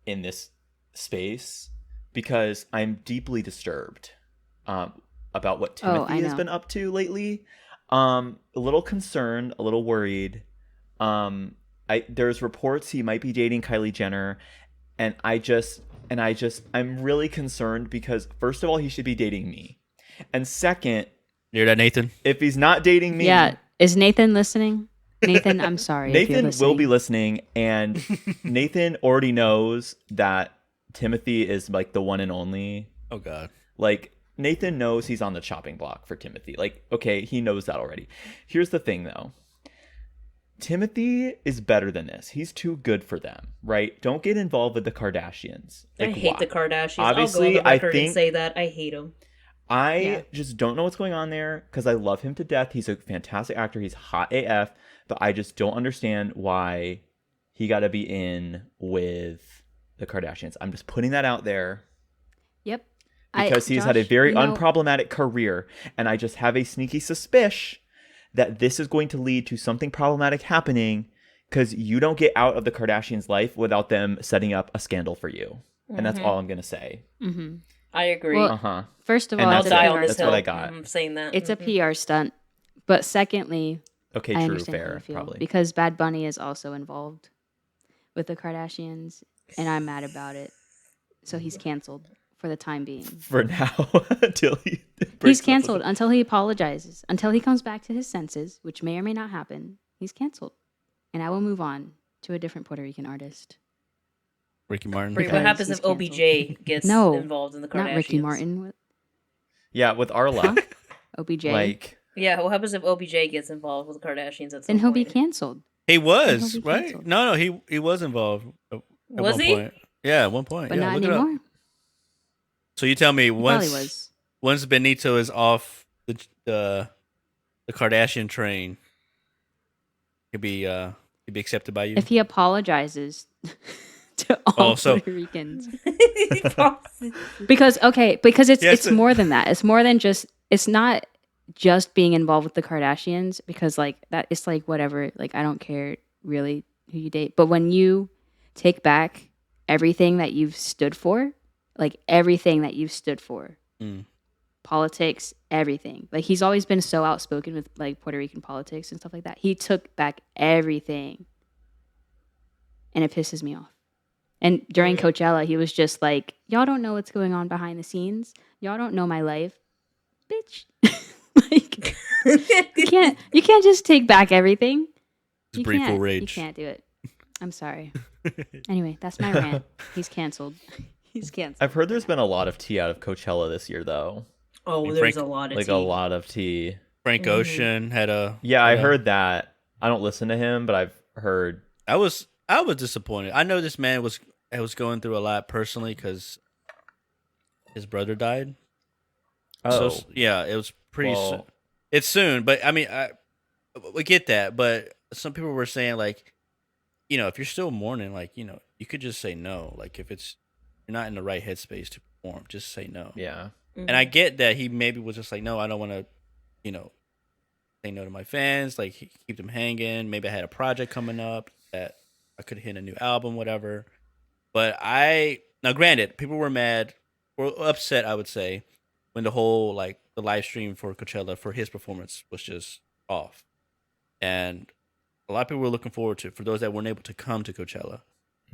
in this space because I'm deeply disturbed about what Oh, Timothy I has know. been up to lately. A little concerned, a little worried. There's reports he might be dating Kylie Jenner, and I'm really concerned because first of all, he should be dating me, and second, You hear that, Nathan? if he's not dating me, Yeah. Is Nathan listening? Nathan, I'm sorry if you're Nathan listening. will be listening, and Nathan already knows that Timothy is like the one and only. Oh God. Like, Nathan knows he's on the chopping block for Timothy. Like, okay, he knows that already. Here's the thing, though. Timothy is better than this. He's too good for them, right? Don't get involved with the Kardashians. I Like, hate why? the Kardashians. Obviously, I'll go on the record I think and say that I hate them. I just don't know what's going on there because I love him to death. He's a fantastic actor. He's hot AF, but I just don't understand why he got to be in with the Kardashians. I'm just putting that out there Yep. because he's had a Josh, very you know, unproblematic career, and I just have a sneaky suspicion that this is going to lead to something problematic happening because you don't get out of the Kardashians' life without them setting up a scandal for you. And that's all I'm going to say. Mm-hmm. I agree. Well, Uh-huh. First of And all, I'll it's a die PR on this That's hill. what I got. I'm saying that. It's a Mhm. PR stunt. But secondly, Okay, I true, understand how you fair, feel probably. because Bad Bunny is also involved with the Kardashians, and I'm mad about it. So he's canceled for the time being. For now, until he breaks He's up with canceled them. until he apologizes, until he comes back to his senses, which may or may not happen. He's canceled, and I will move on to a different Puerto Rican artist. Ricky Martin. Wait, Because what happens he's if OBJ canceled. gets No, involved in the Kardashians? Not Ricky Martin. Yeah, with our luck, OBJ. like, Yeah, what happens if OBJ gets involved with the Kardashians at some Then he'll be point? canceled. He Then was he'll be right. canceled. No, he was involved at Was one he? point. Yeah, at one point. But yeah, not look it up. anymore. So you tell me He probably once was. once Benito is off the Kardashian train, he'll be accepted by you. If he apologizes to all Oh, so- Puerto Ricans. Because it's Yes, it's more than that. It's more than just it's not just being involved with the Kardashians because like that it's like whatever, like I don't care really who you date. But when you take back everything that you've stood for, like everything that you've stood for, Mm. politics, everything. Like he's always been so outspoken with like Puerto Rican politics and stuff like that. He took back everything. And it pisses me off. And during Coachella, he was just like, y'all don't know what's going on behind the scenes. Y'all don't know my life. Bitch. Like you can't just take back everything. Just You breathe full can't. You rage. can't do it. I'm sorry. Anyway, that's my rant. He's canceled. He's canceled. I've heard there's been a lot of tea out of Coachella this year, though. Oh, And there's Frank- a lot of Like tea. a lot of tea. Frank Mhm. Ocean had a. Yeah, I had a- heard that. I don't listen to him, but I've heard. I was disappointed. I know this man was going through a lot personally because his brother died. Oh, So yeah, it was pretty. Well- soon. It's soon, but I mean, we get that. But some people were saying like, you know, if you're still mourning, like you know, you could just say no. Like if you're not in the right headspace to perform, just say no. yeah. Mhm. And I get that he maybe was just like, no, I don't want to, you know, say no to my fans, like keep them hanging. Maybe I had a project coming up that I could hit a new album, whatever. But now granted, people were mad or upset, I would say, when the whole like the live stream for Coachella for his performance was just off. And a lot of people were looking forward to it for those that weren't able to come to Coachella.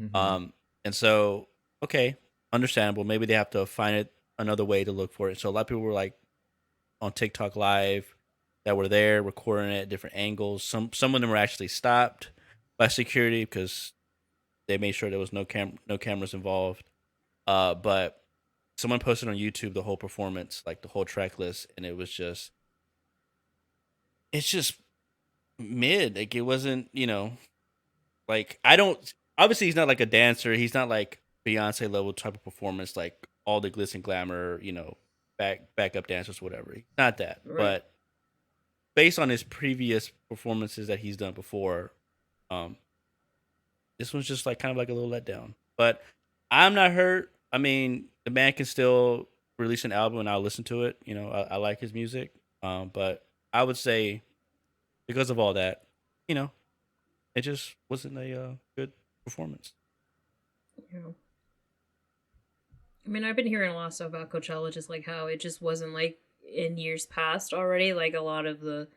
Mhm. And so, okay, understandable. Maybe they have to find it another way to look for it. So a lot of people were like on TikTok live that were there recording it at different angles. Some of them were actually stopped by security because they made sure there was no cameras involved. But someone posted on YouTube the whole performance, like the whole track list, and it's just mid. Like it wasn't, you know, like I don't. Obviously, he's not like a dancer. He's not like Beyonce level type of performance, like all the glitz and glamour, you know, backup dancers, whatever. Not that, Right. but based on his previous performances that he's done before, this one's just like kind of like a little letdown. But I'm not hurt. I mean, the man can still release an album and I'll listen to it. You know, I like his music. But I would say because of all that, you know, it just wasn't a good performance. Yeah. I mean, I've been hearing a lot of stuff about Coachella, just like how it just wasn't like in years past already. Like a lot of the,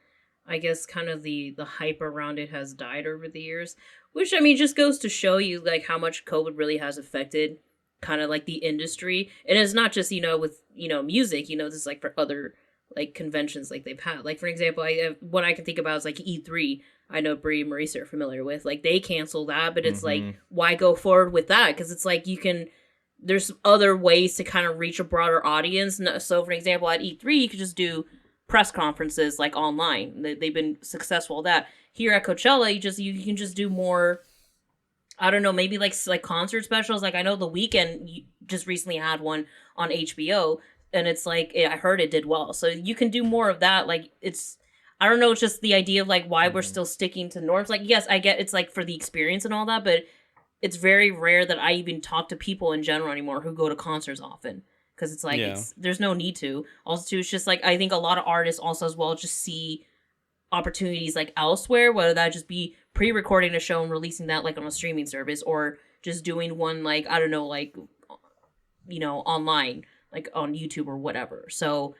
I guess, kind of the hype around it has died over the years. Which I mean, just goes to show you like how much COVID really has affected kind of like the industry. And it's not just with music. This is like for other like conventions like they've had. Like for example, what I can think about is like E3. I know Brie and Marisa are familiar with. Like they canceled that, but it's like Mm-hmm. why go forward with that? Because it's like you can there's other ways to kind of reach a broader audience. So, for example, at E3, you could just do press conferences like online. They've been successful at that. Here at Coachella, you can just do more. I don't know, maybe like concert specials. Like I know The Weeknd just recently had one on HBO, and it's like I heard it did well. So you can do more of that. Like it's. I don't know, it's just the idea of like why we're still sticking to norms. Like, yes, I get it's like for the experience and all that, but it's very rare that I even talk to people in general anymore who go to concerts often because it's like Yeah. there's no need to. Also, too, it's just like I think a lot of artists also as well just see opportunities like elsewhere, whether that just be pre-recording a show and releasing that like on a streaming service or just doing one like I don't know like online like on YouTube or whatever. So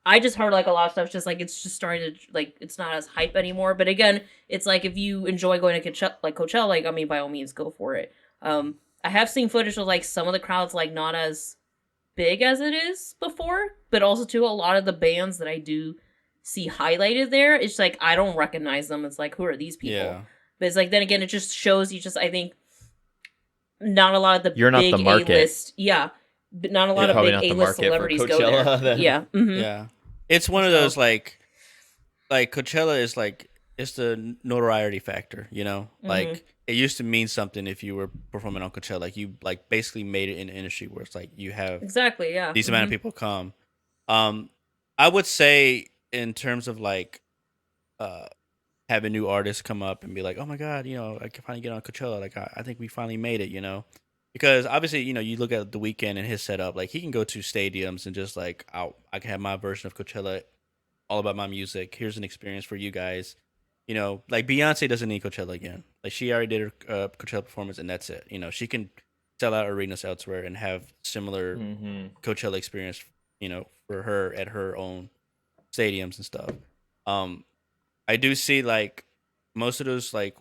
I just heard like a lot of stuff. Just like it's just starting to like it's not as hype anymore. But again, it's like if you enjoy going to Coachella, like I mean, by all means, go for it. I have seen footage of like some of the crowds like not as big as it is before, but also too a lot of the bands that I do see highlighted there. It's like I don't recognize them. It's like who are these people? Yeah. But it's like then again, it just shows you just I think not a lot of the You're not big the market. A-list, yeah, but not a lot You're of probably big not the A-list market for celebrities go there. Coachella, then. Yeah, mm-hmm. Yeah. It's one of So- those like Coachella is like it's the notoriety factor, you know? Like it used to mean something if you were performing on Coachella. Like you like basically made it in the industry where it's like you have Exactly, yeah. these amount of people come. I would say in terms of like having new artists come up and be like, oh my God, I can finally get on Coachella. Like I think we finally made it, because obviously, you look at The Weeknd and his setup, like he can go to stadiums and just like, I can have my version of Coachella, all about my music. Here's an experience for you guys. Like Beyonce doesn't need Coachella again. Like she already did her Coachella performance and that's it. She can sell out arenas elsewhere and have similar Mm-hmm. Coachella experience, for her at her own stadiums and stuff. I do see like most of those like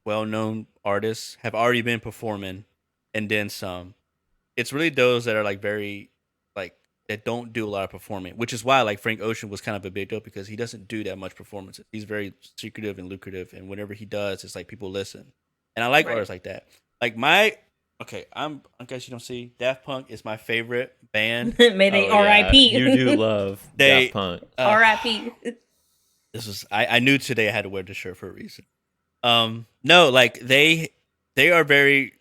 well-known artists have already been performing and then some. It's really those that are like very like that don't do a lot of performing, which is why like Frank Ocean was kind of a big deal because he doesn't do that much performances. He's very secretive and lucrative, and whenever he does, it's like people listen. And I like Right. artists like that. Like I guess you don't see Daft Punk is my favorite band. May they Oh, yeah. R.I.P. You do love They- Daft Punk. R.I.P. This was I knew today I had to wear this shirt for a reason. No, like they are very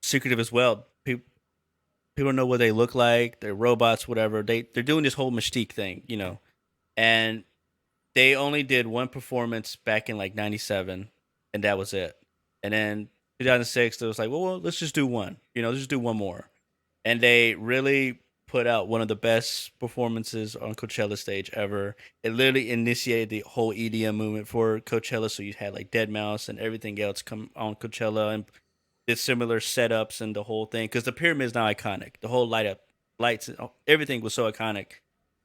secretive as well. People know what they look like. They're robots, whatever. They're doing this whole mystique thing, and they only did one performance back in like '97, and that was it. And then 2006, they was like, well, let's just do one. Let's just do one more. And they really put out one of the best performances on Coachella stage ever. It literally initiated the whole EDM movement for Coachella. So you had like Deadmau5 and everything else come on Coachella and did similar setups and the whole thing. Because the pyramid is now iconic. The whole lights, everything was so iconic.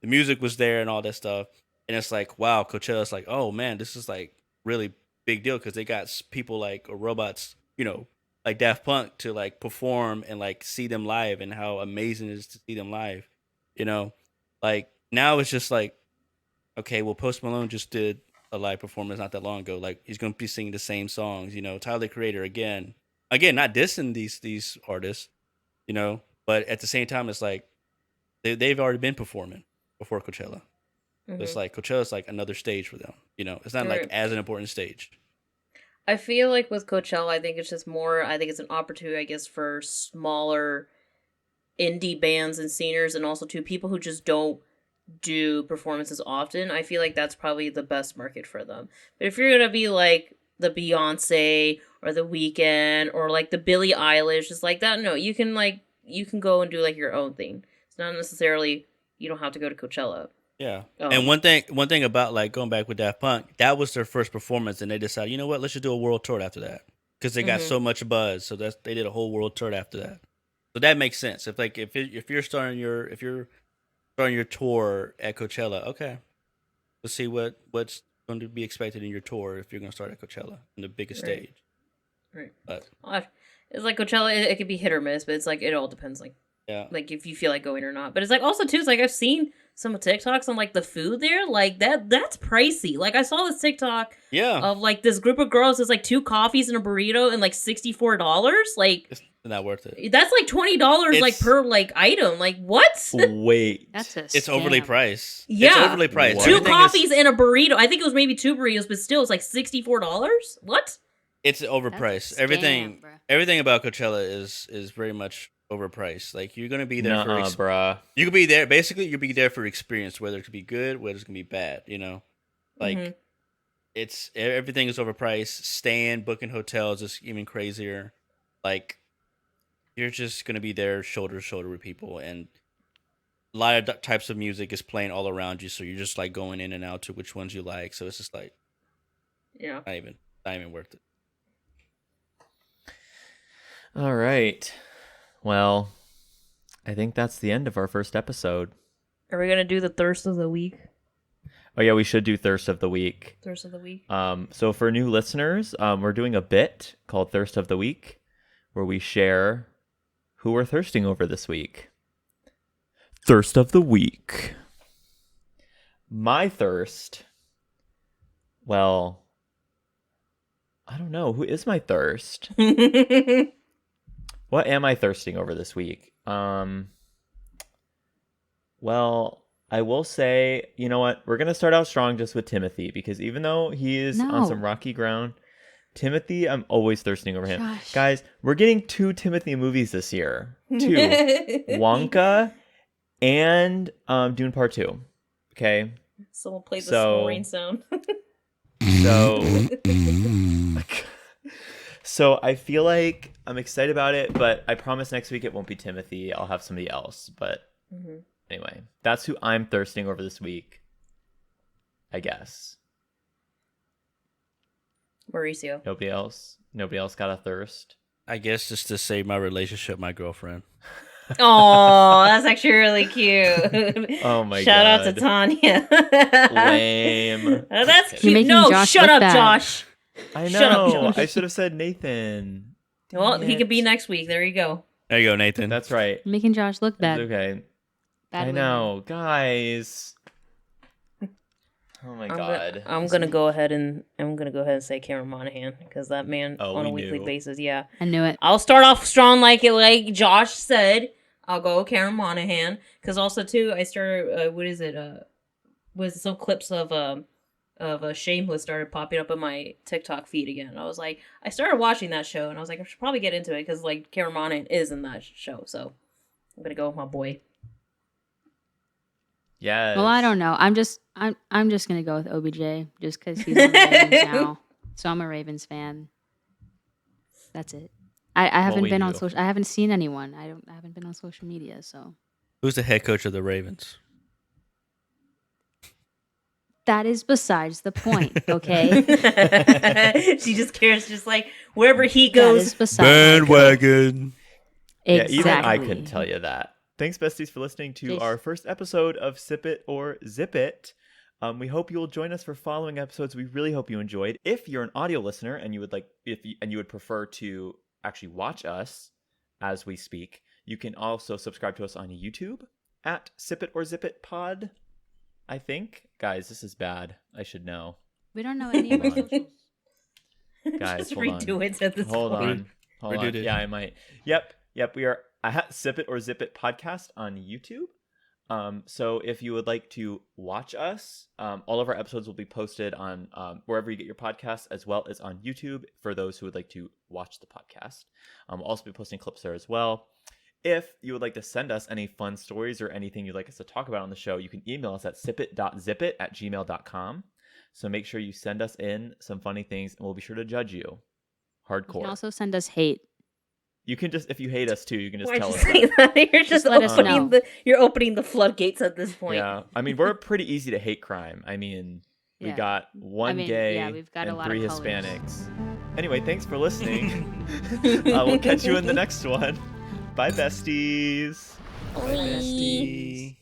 The music was there and all that stuff. And it's like, wow, Coachella's like, oh man, this is like really big deal because they got people like robots, like Daft Punk to like perform and like see them live and how amazing it is to see them live. Like now it's just like, okay, well, Post Malone just did a live performance not that long ago. Like he's gonna be singing the same songs. Tyler the Creator again, not dissing these artists, but at the same time, it's like they've already been performing before Coachella. Mhm. It's like Coachella's like another stage for them. It's not like Right. as an important stage. I feel like with Coachella, I think it's just more. I think it's an opportunity, I guess, for smaller indie bands and singers, and also to people who just don't do performances often. I feel like that's probably the best market for them. But if you're gonna be like the Beyonce or the Weeknd or like the Billie Eilish, just like that, no, you can like you can go and do like your own thing. It's not necessarily you don't have to go to Coachella. Yeah. Um, And one thing about like going back with Daft Punk, that was their first performance, and they decided, you know what, let's just do a world tour after that because they got Mhm. so much buzz. So they did a whole world tour after that. So that makes sense. If you're starting your tour at Coachella, okay, let's see what's going to be expected in your tour if you're going to start at Coachella in the biggest Right. stage. Right. But It's like Coachella. It could be hit or miss, but it's like it all depends. yeah, Like if you feel like going or not. But it's like also too. It's like I've seen some TikToks on like the food there. Like that's pricey. Like I saw this TikTok yeah, of like this group of girls. It's like 2 coffees and a burrito and like $64. Like it's not worth it. that's like $20 like It's- per like item. Like what? Wait. That's a It's overly scam. priced. Yeah. It's overly priced. What? 2 Everything coffees is, and a burrito. I think it was maybe 2 burritos, but still it's like $64. What? it's That's overpriced. a Everything scam, bruh. everything about Coachella is very much overpriced. Like you're gonna be there for Nuh-uh, bruh. you could be there basically you'll be there for experience, whether it could be good, whether it's gonna be bad, you know? Like Mhm. it's everything is overpriced. Staying, booking hotels is even crazier. Like you're just gonna be there shoulder to shoulder with people, and a lot of types of music is playing all around you, so you're just like going in and out to which ones you like. So it's just like Yeah. not even worth it. All right. Well, I think that's the end of our first episode. Are we gonna do the thirst of the week? Oh yeah, we should do Thirst of the Week. Thirst of the week. So for new listeners, we're doing a bit called Thirst of the Week, where we share who we're thirsting over this week. Thirst of the Week. My thirst. Well, I don't know. Who is my thirst? What am I thirsting over this week? Well, I will say, you know what? We're going to start out strong just with Timothy, because even though he is on No. some rocky ground, Timothy, I'm always thirsting over him. Josh. Guys, we're getting 2 Timothy movies this year. 2. Wonka and Dune Part 2. Okay? Someone played the So- snoring sound. So... So I feel like I'm excited about it, but I promise next week it won't be Timothy. I'll have somebody else. But Mhm. anyway, that's who I'm thirsting over this week, I guess. Mauricio. Nobody else got a thirst. I guess just to save my relationship, my girlfriend. Oh, that's actually really cute. Oh my Shout out to God. Tanya. Lame. That's You're cute. making No, Josh shut look up, bad. Josh. I Shut up, know. Josh. I should have said Nathan. Well, Dang he could be it. next week. There you go. There you go, Nathan. That's right. You're making Josh look It's bad. okay. Bad I women. know, guys. Oh my God. I'm gonna go ahead and say Cameron Monaghan because that man Oh, on a we weekly knew. basis. Yeah, I knew it. I'll start off strong like Josh said. I'll go Cameron Monaghan because also too I started what is it was some clips of Shameless started popping up on my TikTok feed again. I was like, I started watching that show and I was like, I should probably get into it because like Cameron Monaghan is in that show, so I'm gonna go with my boy. Yes. Well, I don't know. I'm just gonna go with OBJ just because he's on the Ravens now. So I'm a Ravens fan. That's it. I haven't we been on knew. social. I haven't seen anyone. I haven't been on social media. So Who's the head coach of the Ravens? that is besides the point. Okay. She just cares, just like wherever he That goes. is besides. Bandwagon. Yeah, Exactly. even I couldn't tell you that. Thanks, besties, for listening to Jeez. our first episode of Sip It or Zip It. We hope you will join us for following episodes. We really hope you enjoyed. If you're an audio listener and you would prefer to actually watch us as we speak, you can also subscribe to us on YouTube at Sip It or Zip It Pod. I think, guys, this is bad. I should know. We don't know any of our Hold on. socials. Guys, Just hold on. redo it at this Hold point. on. Redo it. Yeah, I might. Yep. We are at Sip It or Zip It podcast on YouTube. So if you would like to watch us, all of our episodes will be posted on wherever you get your podcasts, as well as on YouTube for those who would like to watch the podcast. We'll also be posting clips there as well. If you would like to send us any fun stories or anything you'd like us to talk about on the show, you can email us at sipit.zipit@gmail.com. So make sure you send us in some funny things, and we'll be sure to judge you. You Hardcore. can also send us hate. You can just, if you hate us too, you can just Why'd tell you us say that. that? You're just let us opening know. you're opening the floodgates at this point. Yeah, I mean, we're pretty easy to hate crime. I mean, we Yeah. got one mean, gay yeah, we've got a and lot 3 of colors. Hispanics. Anyway, thanks for listening. We'll catch you in the next one. Bye, besties. Bye, bestie.